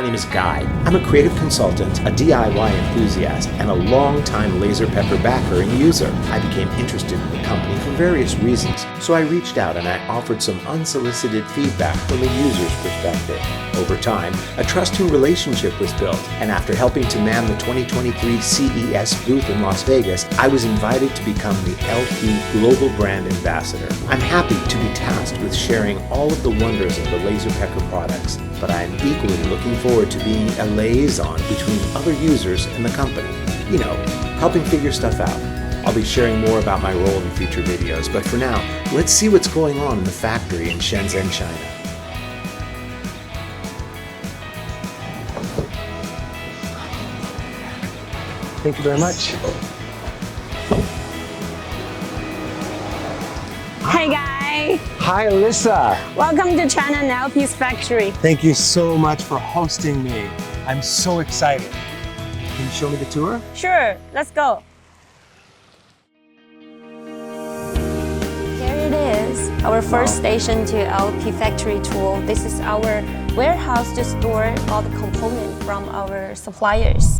My name is Guy. I'm a creative consultant, a DIY enthusiast, and a long-time LaserPecker backer and user. I became interested in the company for various reasons, so I reached out and I offered some unsolicited feedback from a user's perspective. Over time, a trusting relationship was built, and after helping to man the 2023 CES booth in Las Vegas, I was invited to become the LP Global Brand Ambassador. I'm happy to be tasked with sharing all of the wonders of the LaserPecker products, but I am equally looking forward to being a liaison between other users and the company. You know, helping figure stuff out. I'll be sharing more about my role in future videos, but for now, let's see what's going on in the factory in Shenzhen, China. Thank you very much. Hey Guy! Hi Alyssa! Welcome to China and LP's factory. Thank you so much for hosting me. I'm so excited. Can you show me the tour? Sure, let's go. Here it is, our first station to LP Factory Tour. This is our warehouse to store all the components from our suppliers.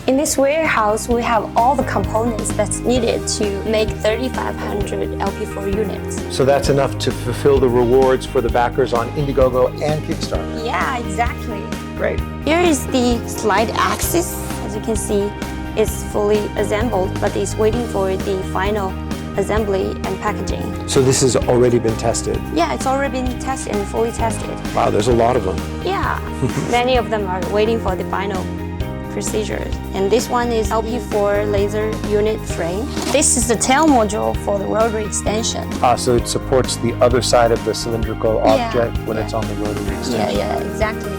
In this warehouse, we have all the components that's needed to make 3,500 LP4 units. So that's enough to fulfill the rewards for the backers on Indiegogo and Kickstarter. Yeah, exactly. Great. Here is the slide axis. As you can see, it's fully assembled, but it's waiting for the final assembly and packaging. So this has already been tested? Yeah, it's already been tested and fully tested. Wow, there's a lot of them. Yeah, many of them are waiting for the final procedures. And this one is LP4 laser unit frame. This is the tail module for the rotary extension. So it supports the other side of the cylindrical object when it's on the rotary extension. Yeah, exactly.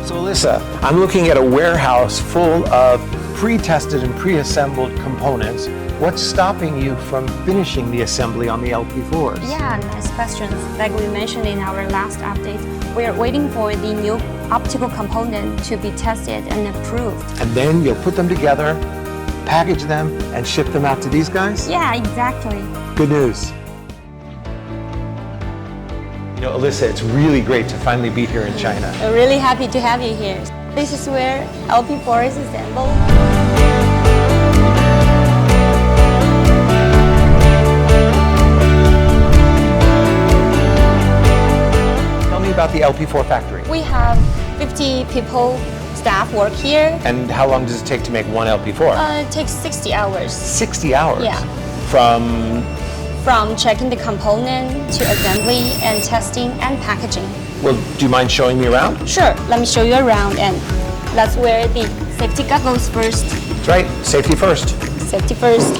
So Alyssa, I'm looking at a warehouse full of pre-tested and pre-assembled components. What's stopping you from finishing the assembly on the LP4s? Yeah, nice question. Like we mentioned in our last update, we are waiting for the new optical component to be tested and approved. And then you'll put them together, package them, and ship them out to these guys? Yeah, exactly. Good news. You know, Alyssa, it's really great to finally be here in China. We're really happy to have you here. This is where LP4 is assembled. About the LP4 factory. We have 50 people, staff work here. And how long does it take to make one LP4? It takes 60 hours. 60 hours? Yeah. From checking the component to assembly and testing and packaging. Well, do you mind showing me around? Sure, let me show you around, and let's wear the safety goggles first. That's right, safety first. Safety first.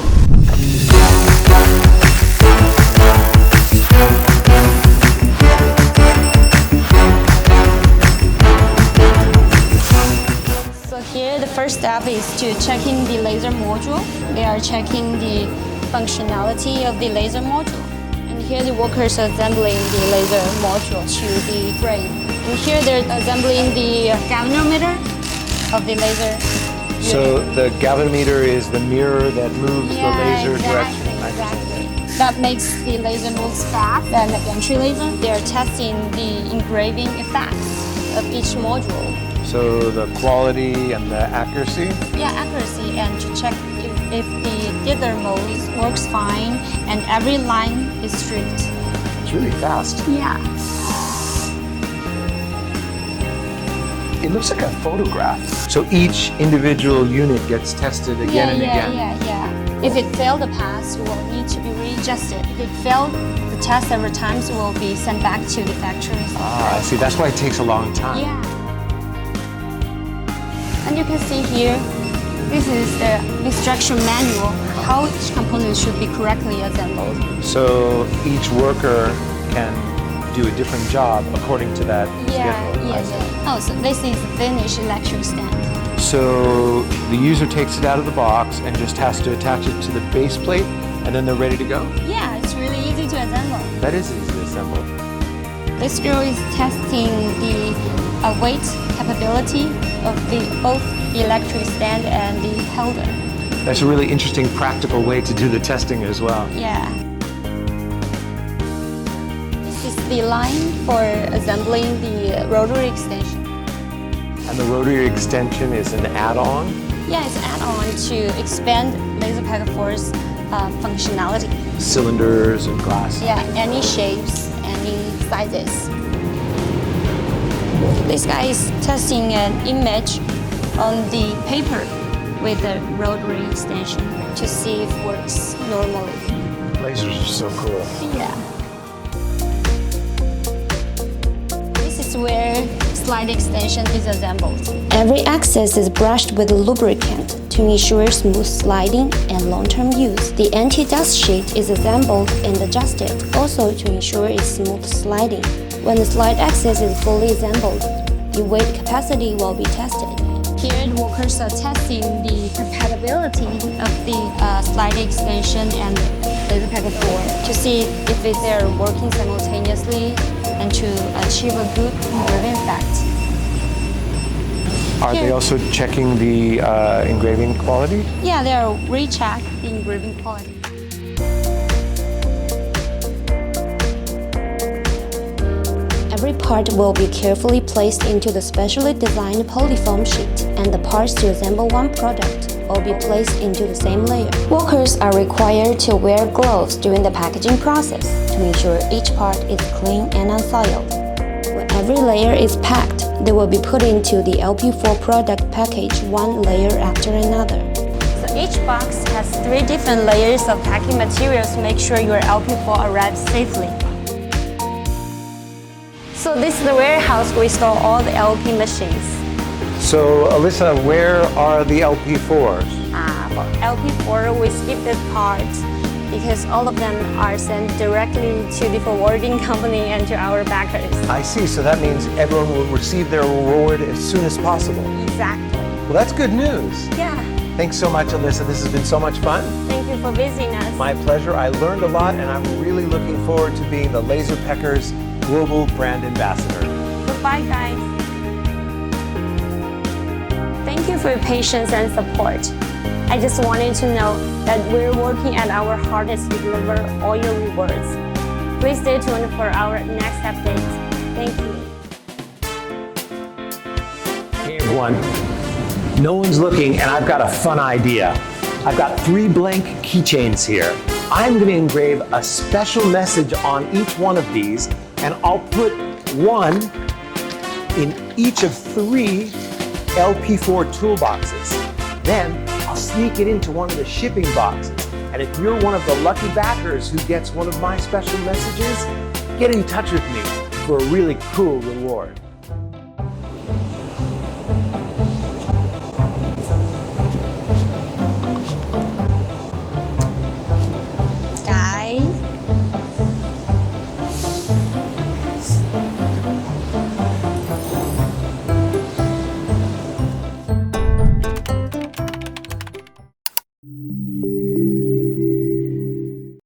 Here, the first step is to checking the laser module. They are checking the functionality of the laser module. And here the workers are assembling the laser module to the frame. And here they're assembling the galvanometer of the laser. So the galvanometer is the mirror that moves the laser direction. Exactly. That makes the laser move fast than the entry laser. They are testing the engraving effects of each module. So the quality and the accuracy? Yeah, accuracy, and to check if the dither mode works fine and every line is straight. It's really fast. Yeah. It looks like a photograph. So each individual unit gets tested again and again. Yeah. If it failed the pass, it will need to be readjusted. If it failed the test several times, it will be sent back to the factory. Ah, I see. That's why it takes a long time. Yeah. And you can see here, this is the instruction manual, how each component should be correctly assembled. So each worker can do a different job according to that schedule. Yeah. Oh, so this is the finished electric stand. So the user takes it out of the box and just has to attach it to the base plate, and then they're ready to go? Yeah, it's really easy to assemble. That is easy to assemble. This girl is testing the weight capability of both the electric stand and the holder. That's a really interesting practical way to do the testing as well. Yeah. This is the line for assembling the rotary extension. And the rotary extension is an add-on? Yeah, it's add-on to expand LaserPecker 4's functionality. Cylinders and glass. Yeah, any shapes, any sizes. This guy is testing an image on the paper with the rotary extension to see if it works normally. Lasers are so cool. Yeah. This is where slide extension is assembled. Every axis is brushed with lubricant to ensure smooth sliding and long-term use. The anti-dust sheet is assembled and adjusted, also to ensure its smooth sliding. When the slide axis is fully assembled, the weight capacity will be tested. Here, the workers are testing the compatibility of the slide extension and LaserPecker 4 to see if they're working simultaneously and to achieve a good engraving effect. Are they also checking the engraving quality? Yeah, they'll recheck the engraving quality. Every part will be carefully placed into the specially designed polyfoam sheet, and the parts to assemble one product will be placed into the same layer. Workers are required to wear gloves during the packaging process to ensure each part is clean and unsoiled. When every layer is packed, they will be put into the LP4 product package one layer after another. So each box has 3 different layers of packing materials to make sure your LP4 arrives safely. So this is the warehouse where we store all the LP machines. So, Alyssa, where are the LP4s? For LP4, we skip this part because all of them are sent directly to the forwarding company and to our backers. I see, so that means everyone will receive their reward as soon as possible. Exactly. Well, that's good news. Yeah. Thanks so much, Alyssa. This has been so much fun. Thank you for visiting us. My pleasure. I learned a lot, and I'm really looking forward to being the LaserPecker's global brand ambassador. Goodbye, guys. Thank you for your patience and support. I just wanted to know that we're working at our hardest to deliver all your rewards. Please stay tuned for our next update. Thank you. Hey everyone, no one's looking and I've got a fun idea. I've got 3 blank keychains here. I'm going to engrave a special message on each one of these, and I'll put one in each of 3 LP4 toolboxes. Then I'll sneak it into one of the shipping boxes. And if you're one of the lucky backers who gets one of my special messages, get in touch with me for a really cool reward.